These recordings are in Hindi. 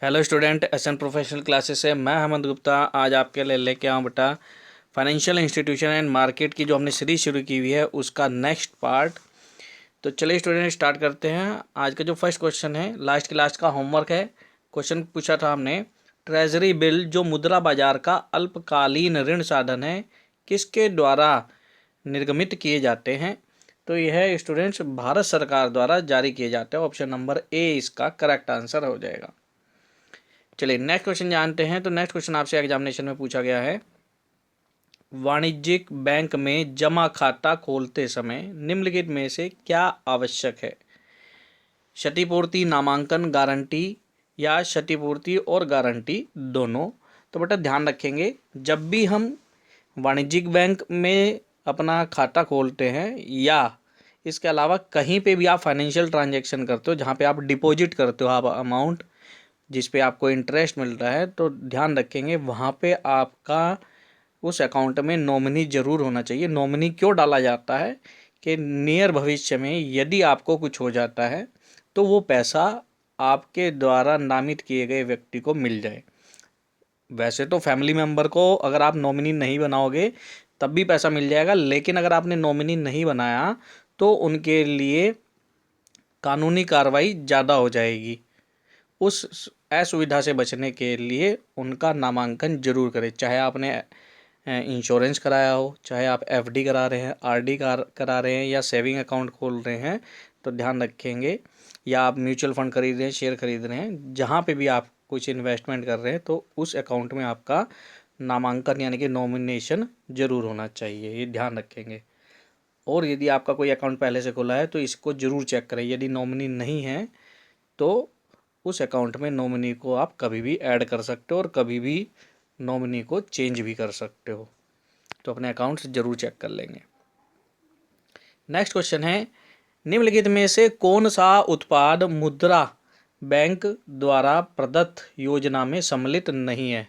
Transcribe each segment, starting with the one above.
Hello student, SN professional classes से मैं हेमंत गुप्ता आज आपके लिए लेके आऊँ बेटा फाइनेंशियल इंस्टीट्यूशन एंड मार्केट की जो हमने सीरीज शुरू की हुई है उसका नेक्स्ट पार्ट। तो चलिए स्टूडेंट स्टार्ट करते हैं। आज का जो फर्स्ट क्वेश्चन है लास्ट का होमवर्क है। क्वेश्चन पूछा था हमने, ट्रेजरी बिल जो मुद्रा बाजार का अल्पकालीन ऋण साधन है किसके द्वारा निर्गमित किए जाते हैं। तो यह स्टूडेंट्स भारत सरकार द्वारा जारी किए जाते हैं। ऑप्शन नंबर ए इसका करेक्ट आंसर हो जाएगा। चलिए नेक्स्ट क्वेश्चन जानते हैं। तो नेक्स्ट क्वेश्चन आपसे एग्जामिनेशन में पूछा गया है, वाणिज्यिक बैंक में जमा खाता खोलते समय निम्नलिखित में से क्या आवश्यक है। क्षतिपूर्ति, नामांकन, गारंटी या क्षतिपूर्ति और गारंटी दोनों। तो बेटा ध्यान रखेंगे, जब भी हम वाणिज्यिक बैंक में अपना खाता खोलते हैं या इसके अलावा कहीं पे भी आप फाइनेंशियल ट्रांजैक्शन करते हो जहाँ पे आप डिपॉजिट करते हो आप अमाउंट जिस पे आपको इंटरेस्ट मिल रहा है, तो ध्यान रखेंगे वहाँ पे आपका उस अकाउंट में नॉमिनी ज़रूर होना चाहिए। नॉमिनी क्यों डाला जाता है कि नियर भविष्य में यदि आपको कुछ हो जाता है तो वो पैसा आपके द्वारा नामित किए गए व्यक्ति को मिल जाए। वैसे तो फैमिली मेम्बर को अगर आप नॉमिनी नहीं बनाओगे तब भी पैसा मिल जाएगा, लेकिन अगर आपने नॉमिनी नहीं बनाया तो उनके लिए कानूनी कार्रवाई ज़्यादा हो जाएगी। उस असुविधा से बचने के लिए उनका नामांकन जरूर करें, चाहे आपने इंश्योरेंस कराया हो, चाहे आप एफडी करा रहे हैं, आरडी करा रहे हैं या सेविंग अकाउंट खोल रहे हैं, तो ध्यान रखेंगे, या आप म्यूचुअल फंड खरीद रहे हैं, शेयर खरीद रहे हैं, जहाँ पे भी आप कुछ इन्वेस्टमेंट कर रहे हैं तो उस अकाउंट में आपका नामांकन यानी कि नॉमिनेशन जरूर होना चाहिए, ये ध्यान रखेंगे। और यदि आपका कोई अकाउंट पहले से खुला है तो इसको ज़रूर चेक करें, यदि नॉमिनी नहीं है तो उस अकाउंट में नॉमिनी को आप कभी भी ऐड कर सकते हो और कभी भी नॉमिनी को चेंज भी कर सकते हो। तो अपने अकाउंट्स जरूर चेक कर लेंगे। नेक्स्ट क्वेश्चन है, निम्नलिखित में से कौन सा उत्पाद मुद्रा बैंक द्वारा प्रदत्त योजना में सम्मिलित नहीं है।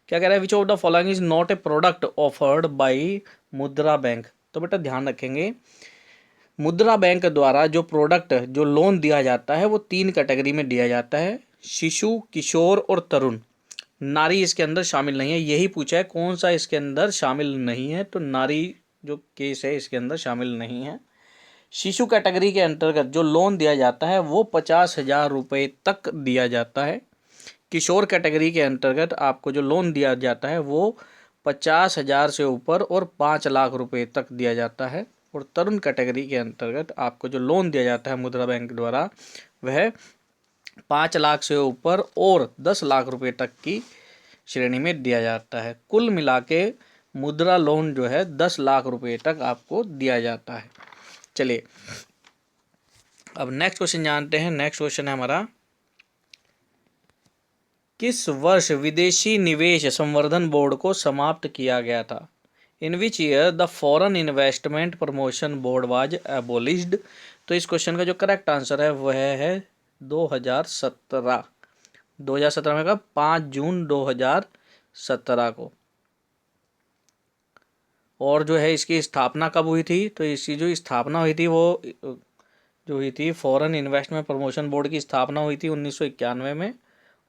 क्या कह रहा है, which of the following is not a product offered by मुद्रा बैंक। तो बेटा ध्यान रखेंगे, मुद्रा बैंक द्वारा जो प्रोडक्ट जो लोन दिया जाता है वो 3 कैटेगरी में दिया जाता है, शिशु, किशोर और तरुण। नारी इसके अंदर शामिल नहीं है। यही पूछा है कौन सा इसके अंदर शामिल नहीं है, तो नारी जो केस है इसके अंदर शामिल नहीं है। शिशु कैटेगरी के अंतर्गत जो लोन दिया जाता है वो 50,000 रुपये तक दिया जाता है। किशोर कैटेगरी के अंतर्गत आपको जो लोन दिया जाता है वो 50,000 से ऊपर और 5 लाख रुपए तक दिया जाता है। और तरुण कैटेगरी के अंतर्गत आपको जो लोन दिया जाता है मुद्रा बैंक द्वारा वह 5 लाख से ऊपर और 10 लाख रुपए तक की श्रेणी में दिया जाता है। कुल मिला के मुद्रा लोन जो है 10 लाख रुपए तक आपको दिया जाता है। चलिए अब नेक्स्ट क्वेश्चन जानते हैं। नेक्स्ट क्वेश्चन है हमारा, किस वर्ष विदेशी निवेश संवर्धन बोर्ड को समाप्त किया गया था। In which year the foreign investment promotion board was abolished. तो इस क्वेश्चन का जो करेक्ट आंसर है वह है 2017। 2017 में कब, 5 जून 2017 को। और जो है इसकी स्थापना कब हुई थी, तो इसकी जो स्थापना हुई थी वो जो हुई थी फॉरेन इन्वेस्टमेंट प्रमोशन बोर्ड की स्थापना हुई थी 1991 में,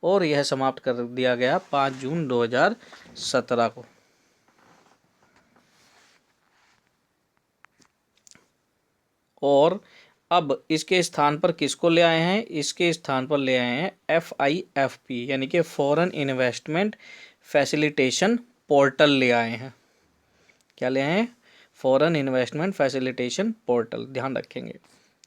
और यह समाप्त कर दिया गया 5 जून 2017 को। और अब इसके स्थान पर किसको ले आए हैं, इसके स्थान पर ले आए हैं FIFP यानी कि फॉरेन इन्वेस्टमेंट फैसिलिटेशन पोर्टल ले आए हैं। क्या ले आए हैं, फॉरेन इन्वेस्टमेंट फैसिलिटेशन पोर्टल, ध्यान रखेंगे।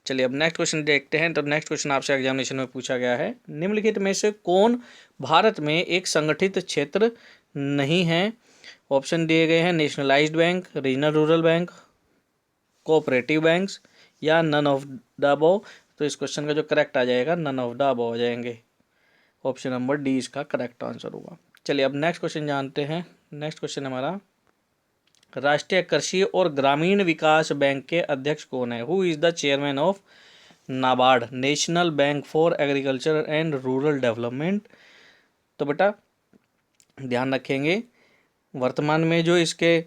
चलिए अब नेक्स्ट क्वेश्चन देखते हैं। तो नेक्स्ट क्वेश्चन आपसे एग्जामिनेशन में पूछा गया है, निम्नलिखित में से कौन भारत में एक संगठित क्षेत्र नहीं है। ऑप्शन दिए गए हैं, nationalised bank, regional rural bank, cooperative banks या नन ऑफ द अबव। तो इस क्वेश्चन का जो करेक्ट आ जाएगा नन ऑफ द अबव हो जाएंगे। ऑप्शन नंबर डी इसका करेक्ट आंसर होगा। चलिए अब नेक्स्ट क्वेश्चन जानते हैं। नेक्स्ट क्वेश्चन हमारा, राष्ट्रीय कृषि और ग्रामीण विकास बैंक के अध्यक्ष कौन है। Who is the chairman of NABARD, national bank for agriculture and rural development. तो बेटा ध्यान रखेंगे, वर्तमान में जो इसके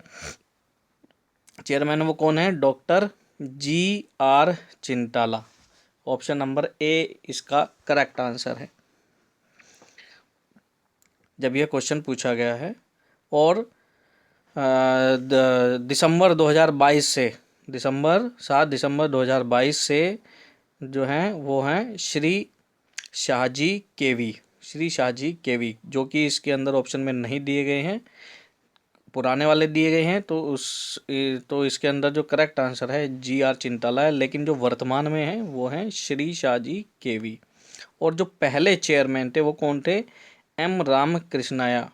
चेयरमैन वो कौन है, doctor GR Chintala. Option number A इसका करेक्ट आंसर है। जब यह क्वेश्चन पूछा गया है। और दिसंबर 2022 से, 7 दिसंबर 2022 से जो हैं वो हैं श्री शाहजी केवी, श्री शाहजी केवी, जो कि इसके अंदर ऑप्शन में नहीं दिए गए हैं, पुराने वाले दिए गए हैं। तो इसके अंदर जो करेक्ट आंसर है GR चिंताला है, लेकिन जो वर्तमान में है वो हैं श्री शाहजी केवी। और जो पहले चेयरमैन थे वो कौन थे? M रामकृष्णाया,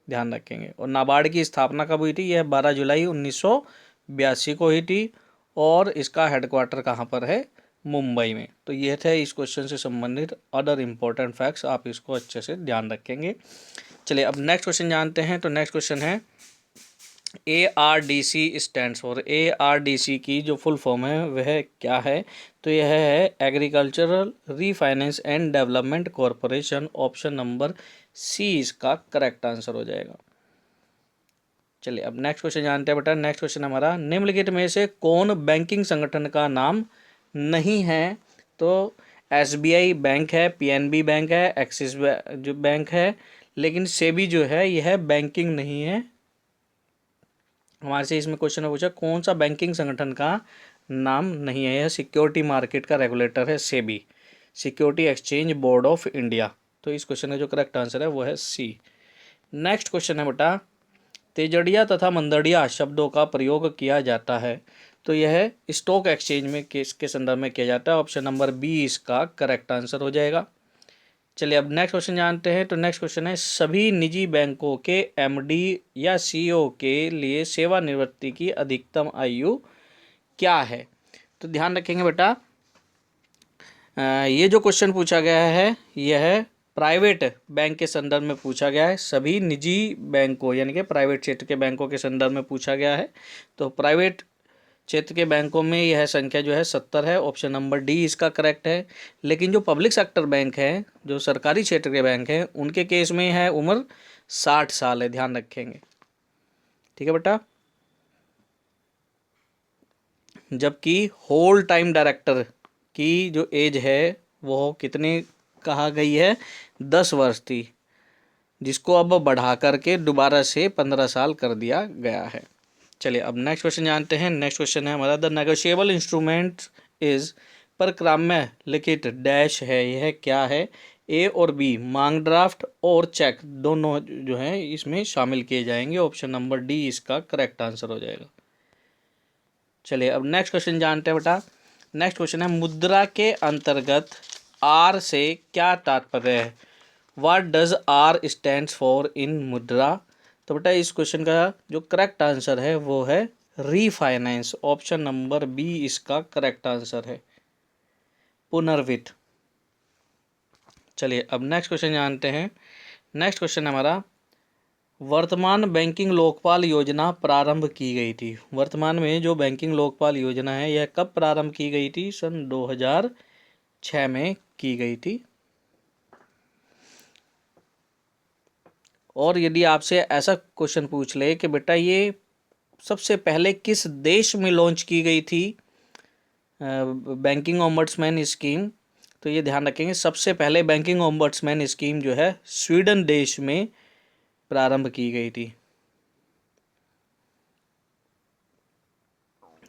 ध्यान रखेंगे। और नाबार्ड की स्थापना कब हुई थी? यह 12 जुलाई 1982 को हुई थी। और इसका हेडक्वार्टर कहाँ पर है? मुंबई में। तो ये थे इस क्वेश्चन से संबंधित अदर इम्पोर्टेंट फैक्ट्स, आप इसको अच्छे से ध्यान रखेंगे। चलिए अब नेक्स्ट क्वेश्चन जानते हैं। तो नेक्स्ट क्वेश्चन है ARDC स्टैंड्स फॉर, ARDC की जो फुल फॉर्म है वह क्या है? तो यह है agricultural refinance and development corporation. Option number C इसका करेक्ट आंसर हो जाएगा। चलिए अब नेक्स्ट क्वेश्चन जानते हैं बेटा। नेक्स्ट क्वेश्चन हमारा, निम्नलिखित में से कौन बैंकिंग संगठन का नाम नहीं है? तो SBI बैंक है, PNB बैंक है, एक्सिस जो बैंक है, लेकिन सेबी जो है यह बैंकिंग नहीं है। हमारे से इसमें क्वेश्चन में पूछा कौन सा बैंकिंग संगठन का नाम नहीं है? यह सिक्योरिटी मार्केट का रेगुलेटर है SEBI, security exchange board of India. तो इस क्वेश्चन का जो करेक्ट आंसर है वो है C। नेक्स्ट क्वेश्चन है बेटा, तेजड़िया तथा मंदड़िया शब्दों का प्रयोग किया जाता है। तो यह स्टॉक एक्सचेंज में किसके संदर्भ में किया जाता है? ऑप्शन नंबर B इसका करेक्ट आंसर हो जाएगा। चलिए अब नेक्स्ट क्वेश्चन जानते हैं। तो नेक्स्ट क्वेश्चन है, सभी निजी बैंकों के MD या CEO के लिए सेवानिवृत्ति की अधिकतम आयु क्या है? तो ध्यान रखेंगे बेटा, ये जो क्वेश्चन पूछा गया है यह प्राइवेट बैंक के संदर्भ में पूछा गया है। सभी निजी बैंकों यानी कि प्राइवेट क्षेत्र के बैंकों के संदर्भ में पूछा गया है। तो प्राइवेट क्षेत्र के बैंकों में यह संख्या जो है 70 है। ऑप्शन नंबर D इसका करेक्ट है। लेकिन जो पब्लिक सेक्टर बैंक है, जो सरकारी क्षेत्र के बैंक हैं, उनके केस में है उम्र 60 साल है, ध्यान रखेंगे। ठीक है बेटा। जबकि होल टाइम डायरेक्टर की जो एज है वो कितनी कहा गई है? 10 वर्ष थी, जिसको अब बढ़ा करके दोबारा से 15 साल कर दिया गया है। चलिए अब नेक्स्ट क्वेश्चन जानते हैं। नेक्स्ट क्वेश्चन है हमारा, द नेगोशिएबल इंस्ट्रूमेंट इज पर क्रम में लिखित डैश है, यह क्या है? A और B मांग ड्राफ्ट और चेक दोनों जो है इसमें शामिल किए जाएंगे। ऑप्शन नंबर D इसका करेक्ट आंसर हो जाएगा। चलिए अब नेक्स्ट क्वेश्चन जानते हैं बेटा। नेक्स्ट क्वेश्चन है, मुद्रा के अंतर्गत R से क्या तात्पर्य है? What does R stands for in मुद्रा? तो बेटा इस क्वेश्चन का जो करेक्ट आंसर है वो है रीफाइनेंस। ऑप्शन नंबर B इसका करेक्ट आंसर है, पुनर्वित्त। चलिए अब नेक्स्ट क्वेश्चन जानते हैं। नेक्स्ट क्वेश्चन हमारा, वर्तमान बैंकिंग लोकपाल योजना प्रारंभ की गई थी। वर्तमान में जो बैंकिंग लोकपाल योजना है यह कब प्रारंभ की गई थी? सन 2006 में की गई थी। और यदि आपसे ऐसा क्वेश्चन पूछ ले कि बेटा ये सबसे पहले किस देश में लॉन्च की गई थी बैंकिंग ओम्बड्समैन स्कीम, तो ये ध्यान रखेंगे सबसे पहले बैंकिंग ओम्बड्समैन स्कीम जो है स्वीडन देश में प्रारंभ की गई थी।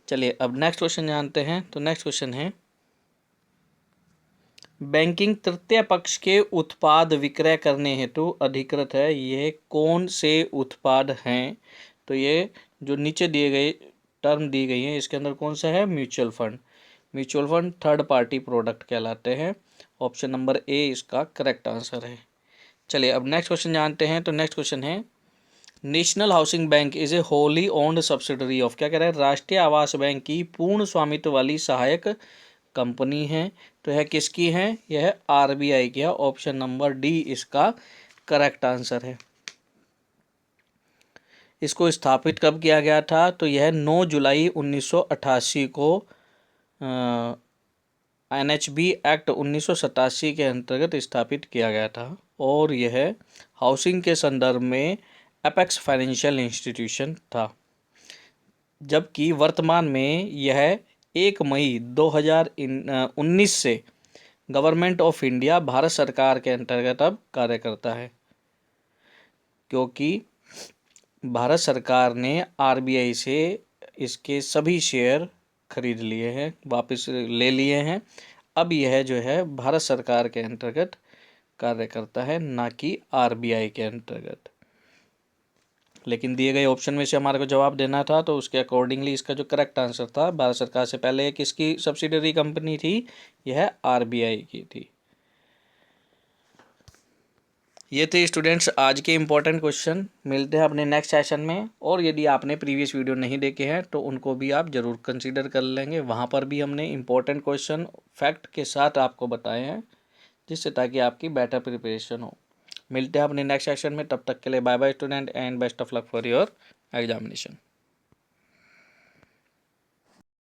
चलिए अब नेक्स्ट क्वेश्चन जानते हैं। तो नेक्स्ट क्वेश्चन है, बैंकिंग तृतीय पक्ष के उत्पाद विक्रय करने हेतु अधिकृत है, यह कौन से उत्पाद हैं? तो ये जो नीचे दिए गए टर्म दी गई हैं इसके अंदर कौन सा है? Mutual fund. Mutual fund third party product कहलाते हैं। ऑप्शन नंबर A इसका करेक्ट आंसर है। चलिए अब नेक्स्ट क्वेश्चन जानते हैं। तो नेक्स्ट क्वेश्चन है, national housing bank is a wholly owned subsidiary of, क्या कह रहा है? राष्ट्रीय आवास बैंक की पूर्ण स्वामित्व वाली सहायक कंपनी है। तो यह किसकी है? यह RBI की है। ऑप्शन नंबर D इसका करेक्ट आंसर है। इसको स्थापित कब किया गया था? तो यह 9 जुलाई 1988 को NHB एक्ट 1987 के अंतर्गत स्थापित किया गया था। और यह हाउसिंग के संदर्भ में एपेक्स फाइनेंशियल इंस्टीट्यूशन था। जबकि वर्तमान में यह 1 मई 2019 से गवर्नमेंट ऑफ इंडिया, भारत सरकार के अंतर्गत अब कार्य करता है। क्योंकि भारत सरकार ने आरबीआई से इसके सभी शेयर खरीद लिए हैं, वापस ले लिए हैं। अब यह जो है भारत सरकार के अंतर्गत कार्य करता है, ना कि आरबीआई के अंतर्गत। लेकिन दिए गए ऑप्शन में से हमारे को जवाब देना था, तो उसके अकॉर्डिंगली इसका जो करेक्ट आंसर था, भारत सरकार से पहले किसकी सब्सिडरी कंपनी थी, यह आरबीआई की थी। ये थे स्टूडेंट्स आज के इम्पोर्टेंट क्वेश्चन। मिलते हैं अपने नेक्स्ट सेशन में, और यदि आपने प्रीवियस वीडियो नहीं देखे हैं तो उनको भी आप ज़रूर कंसीडर कर लेंगे। वहाँ पर भी हमने इम्पोर्टेंट क्वेश्चन फैक्ट के साथ आपको बताए हैं, जिससे ताकि आपकी बेटर प्रिपरेशन हो। मिलते हैं अपने नेक्स्ट सेशन में, तब तक के लिए bye bye student and best of luck for your examination.